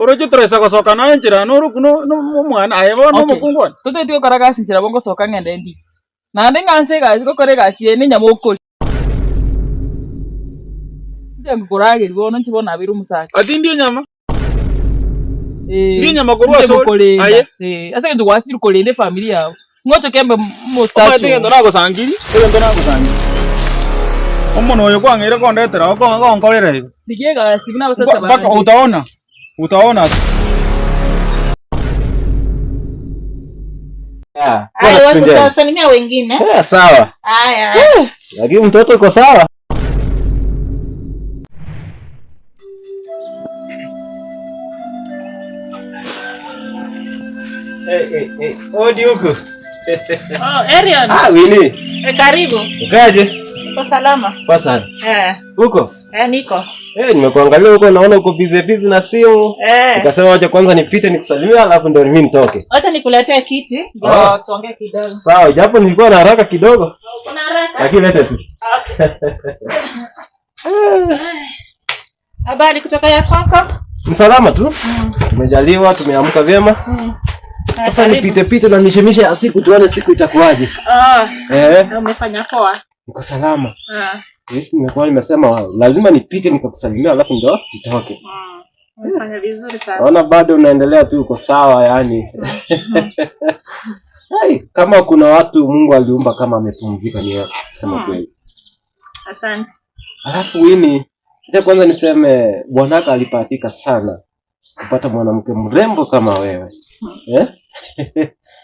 Oroje tresa kosoka na njira no kuno no mwana ayebo no mukungwa. Toto tiko karaga sinjira bongo soka ngende ndi. Na ndenganse gazi ko korega siene nyamoko. Nje ngurage ribono nchibona abiru musaki. Ati ndiye nyama? Ndiye nyama kurwa so. Aye. Asa nje gwasiri kolende familia yao. Ngocho kembe musacho. Ati ngendo nako sangiri. Ngendo nako sangiri. Omono oyo kwangere kondetera ko nkorere. Dikiega gasi bina basasa baka utaona. Utaona. Wewe kusalimia wengine. Sawa. Haya. Lakini mtoto uko sawa? Odi huko. Arion. Willy. Karibu. Ukaje? Uko salama? Kwa sana. Huko? Niko. Nimekuangalia huko naona uko busy na simu. Nikasema acha kwanza nipite nikusalimia alafu ndio mimi nitoke. Acha nikuletee kiti ndio tuongee kidogo. Sawa, japo nilikuwa na haraka kidogo. Una haraka? Lakini leta tu. Habari kutoka ya kwako? Msalama tu. Tumejaliwa, tumeamka vyema. Sasa nipite na mishemishe ya siku tuone siku itakuwaje. Umefanya poa. Niko salama. Yes, nimesema lazima nipite nikakusalimia alafu ndio nitoke. Umefanya vizuri sana. Naona bado unaendelea tu uko sawa yani. Kama kuna watu Mungu aliumba kama amepumzika ni wewe, sema kweli. Asante. Alafu Winnie, acha kwanza niseme bwanaka alipatika sana kupata mwanamke mrembo kama wewe.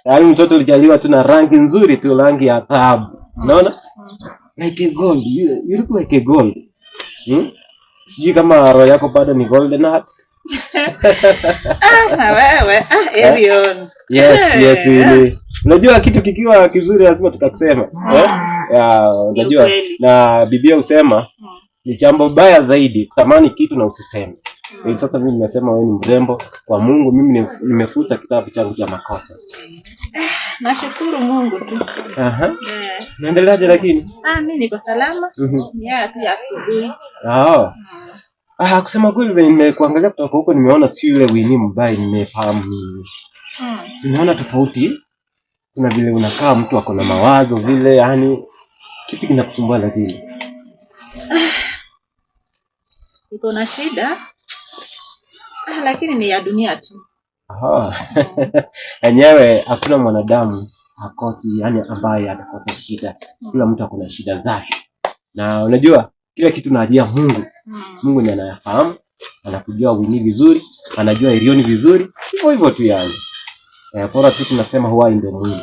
Yaani mtoto ulijaliwa tu na rangi nzuri tu, rangi ya dhahabu. Unaona? Like a gold. You look like a gold. Sijui kama roho yako bado ni golden heart. Na wewe, Arion. Yes, Winnie. Unajua kitu kikiwa kizuri lazima tutakisema. Unajua na Biblia husema ni jambo baya zaidi kutamani kitu na usiseme. Sasa mimi nimesema wewe ni mrembo kwa Mungu, mimi nimefuta kitabu changu cha makosa. Nashukuru Mungu tu. Naendeleaje lakini? Mimi niko salama. Pia asubuhi. Kusema kweli nimekuangalia kutoka huko nimeona si yule Winnie mbaya nimefahamu mimi. Nimeona tofauti. Kuna vile unakaa mtu ako na mawazo vile, yani kipi kinakusumbua lakini? Uko na shida? Lakini ni ya dunia tu. Enyewe hakuna mwanadamu hakosi yani ambaye atakosa shida. Kila mtu ako na shida zake. Na unajua kila kitu najia Mungu. Mungu ndiye anayafahamu, anakujua Winnie vizuri, anajua Arion vizuri. Hivyo tu yani. Bora tu tunasema huwa ndio Mungu.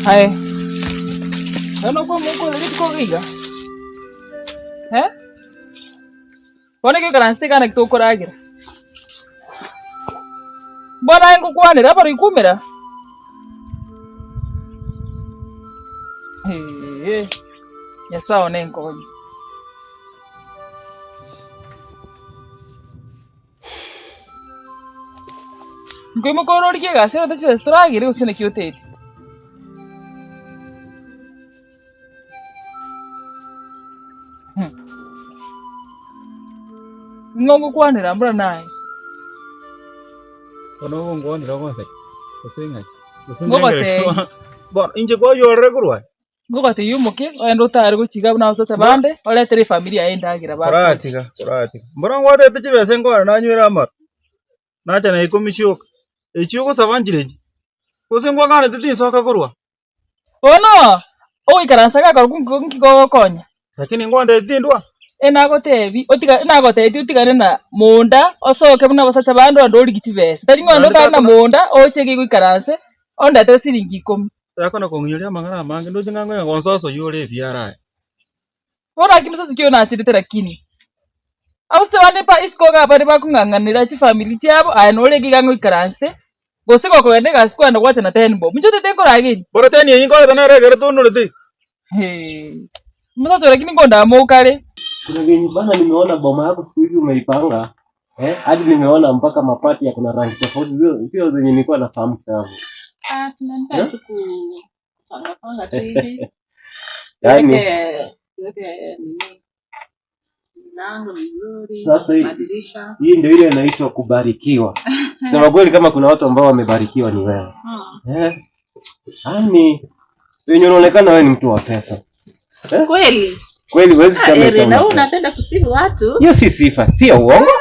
Hai. Ano kwa Mungu leo tuko giga? Bwana ke karanste kana kitoko ragira. Bwana yangu kwanira hapa rikumira. Ya sawa nengo. Ngwimo ko rori ke gase ota si restaurant gire usine kyote. Ngongo kwanira mbona naye. Kono ngonira kwanza. Kusenga. Ngogote. Bon, inje kwa yore kurwa. Ngogote yumuke oyendo tari guchiga buna usata bande oletere familia endagira ba. Kuratika. Mbona ngwate pichi bese ngora nanywera amar. Nacha na iko michuko. Echiuko savanjireji. Kusengwa kana titi soka kurwa. Ono. Oyi karansaga ko konya. Lakini ngwande tindwa. Enagotebi nagotebi utigane na munda osoke buna basata bando andori gitibese tari ngondo kana munda ochege gwikaranse onda tesiringi 10 yakona kongiria mangara mange ndo jingango ngonsoso yore biara ora kimsosi kyo na chitete lakini abuse bane pa isko ga bari bakunganganira chi family cyabo anole gigango ikaranse gosiko ko ende gasiko ndo kwacha na 10 bob mchote tenko ragini bora teni yingo tana regere tunule ti Msasa lakini ngonda mokale. Kuna venye bana nimeona boma yako siku hizi umeipanga. Hadi nimeona mpaka mapati ya kuna rangi tofauti sio zenye nilikuwa nafahamu tangu. Tunaenda tu kupanga tu hivi. Yaani milango mizuri, sasa madirisha. Hii ndio ile inaitwa kubarikiwa. Sema kweli kama kuna watu ambao wamebarikiwa ni wewe. Yaani wewe unaonekana wewe ni mtu wa pesa. Kweli? Kweli huwezi sema kama. Na unapenda kusifu watu? Hiyo si sifa, sio uongo.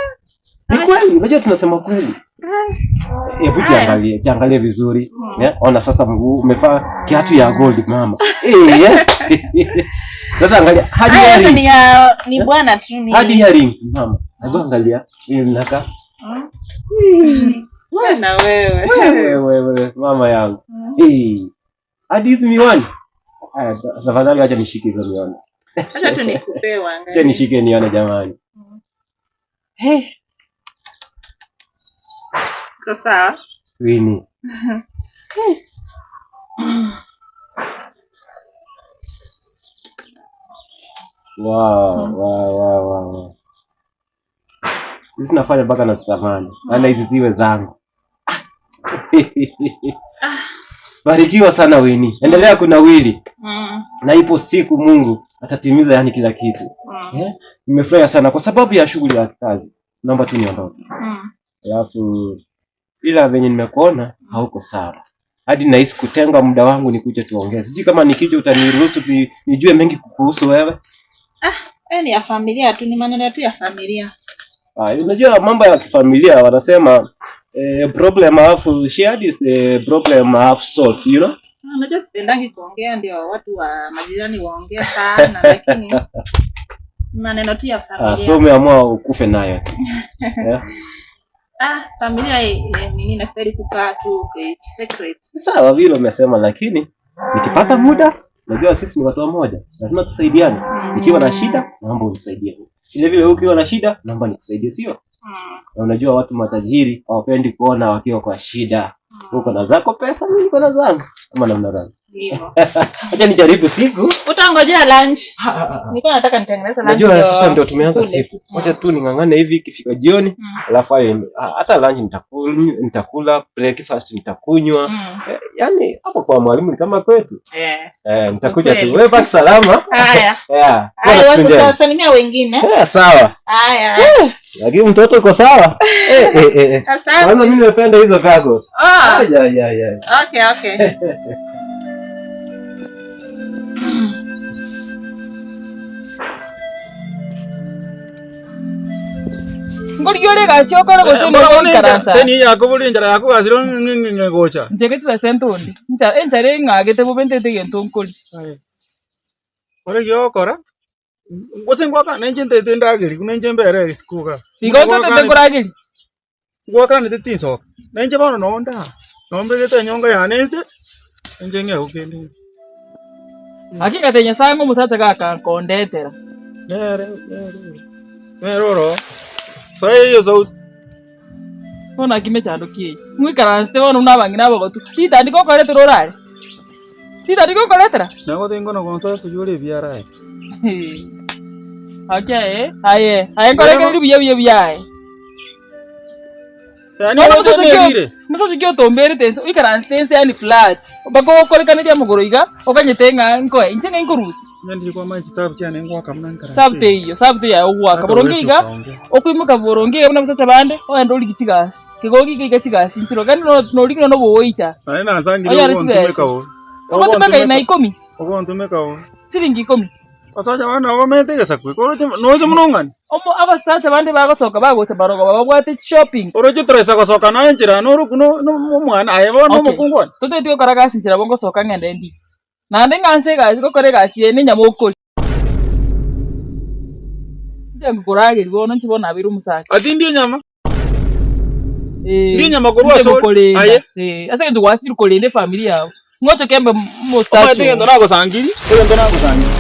Ni kweli, unajua tunasema kweli. Hebu jiangalie vizuri. Ona sasa mguu umevaa kiatu ya gold mama. Sasa angalia hadi earrings. Ni bwana tu ni. Hadi earrings mama. Hebu angalia naka. Bwana wewe. Wewe mama yangu. Hadi hizi miwani. Tafadhali acha nishike hizo miwani. Acha tu nikupe angalia. Acha nishike nione jamani. Kwa sawa? Wini. Wow. Hizi nafanya mpaka nazitamani. Ana hizi ziwe zangu. Barikiwa sana Wini. Endelea kunawiri. Na ipo siku Mungu atatimiza yani kila kitu. Nimefurahi sana kwa sababu ya shughuli ya kazi. Naomba tu niondoke. Alafu ila venye nimekuona hauko sawa. Hadi nahisi kutenga muda wangu nikuje tuongee. Sijui kama nikija utaniruhusu nijue mengi kuhusu wewe. Ni ya familia tu, ni maneno tu ya familia. Unajua mambo ya kifamilia wanasema problem half shared is the problem half solved, you know? Unajua sipendangi kuongea ndio watu wa majirani waongee sana lakini maneno tu ya familia. So umeamua ukufe nayo. Familia nini nastahili kukaa tu secret. Sawa vile umesema lakini nikipata muda najua sisi ni watu wamoja. Lazima tusaidiane. Nikiwa na shida naomba unisaidie. Vile vile ukiwa na shida naomba nikusaidie sio? Na unajua watu matajiri hawapendi kuona wakiwa kwa shida. Uko na zako pesa mimi niko na zangu. Kama namna gani? Ndio. Acha nijaribu siku. Utangojea lunch. Nilikuwa nataka nitengeneze lunch. Najua sasa ndio tumeanza siku. Acha tu ningangane hivi ikifika jioni. Alafu hata lunch nitakula, breakfast nitakunywa. Yaani hapo kwa mwalimu ni kama kwetu. Nitakuja tu. Wewe baki salama. Haya. Wewe utawasalimia wengine. Sawa. Haya. Lakini mtoto uko sawa? Asante. Kwanza mimi nimependa hizo goggles. Okay. Ngoliole gasi okora gose no karansa. Teni yakobuli njara yakugaziro ngocha. Njeke twa sentondi. Enjare ngagete bobentete gentonkoli. Ore yokora. Gose ngwaka nenje ndete ndagiri kunenje mbere isikuga. Bigoso tete kuragiri. Ngwaka ndete tiso. Nenje bano nonda. Nombegete nyonga yanense. Nenje nge ukende. Hakika tenya sangu musatsa kaka kondetera. Meroro. So hiyo so ona kimechandukie. Mwikaranste ona unabangi nabo gotu. Tita ndiko koletera orare. Tita ndiko koletera. Nago tengo no konsa sujule biara. Okay, aye koreka biye biyae. Yani wazire. Musazi kyo tombere tense uikaranstense yani flat. Bako koreka ndia mugoroiga okanyetenga nko inchenge inkorusi. Ndi kwa maji sabu cyane ngwaka mnankara. Sabte ya ogwaka borongiga okwimuka borongiga buna musacha bande oyanda uri gitigasi. Kigogi gitigasi inchiro kandi no ligino no boita. Aina azangire ubontumeka wo. Ubontumeka ina 10. Ubontumeka wo. Siringi 10. Asaja bana bametegesa kwe koroje noje munongani. Omo abasacha bande bagosoka bagocha baroga babwate shopping. Oroje tresa gosoka na njira no kuno no mwana ayebo no mukungwa. Toto tiko karagasi njira bongo soka ngende ndi. Nande nganse gasi ko korega siene nyamokoli. Nje ngurage libono nchibona abiru musacha. Ati ndiye nyama? Ndiye nyama korwa so. Aye. Asa nje wasiri kolende familia yao. Ngocho kembe musacha. Omo tingendo nako sangiri, tingendo nako sangiri.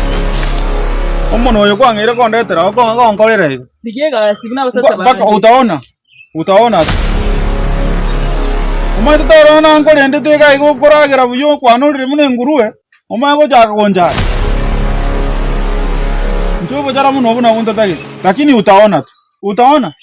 Omo no kwa ngire ko ndetera ko ngorera hivi. Digie gasi bina basacha bande. Baka utaona. Omo toro na ngore ndete ga igukuragira buyo kwa no rimune nguruwe. Omo go jaga gonja. Njovo jara muno una unta taki. Lakini utaona tu. Utaona.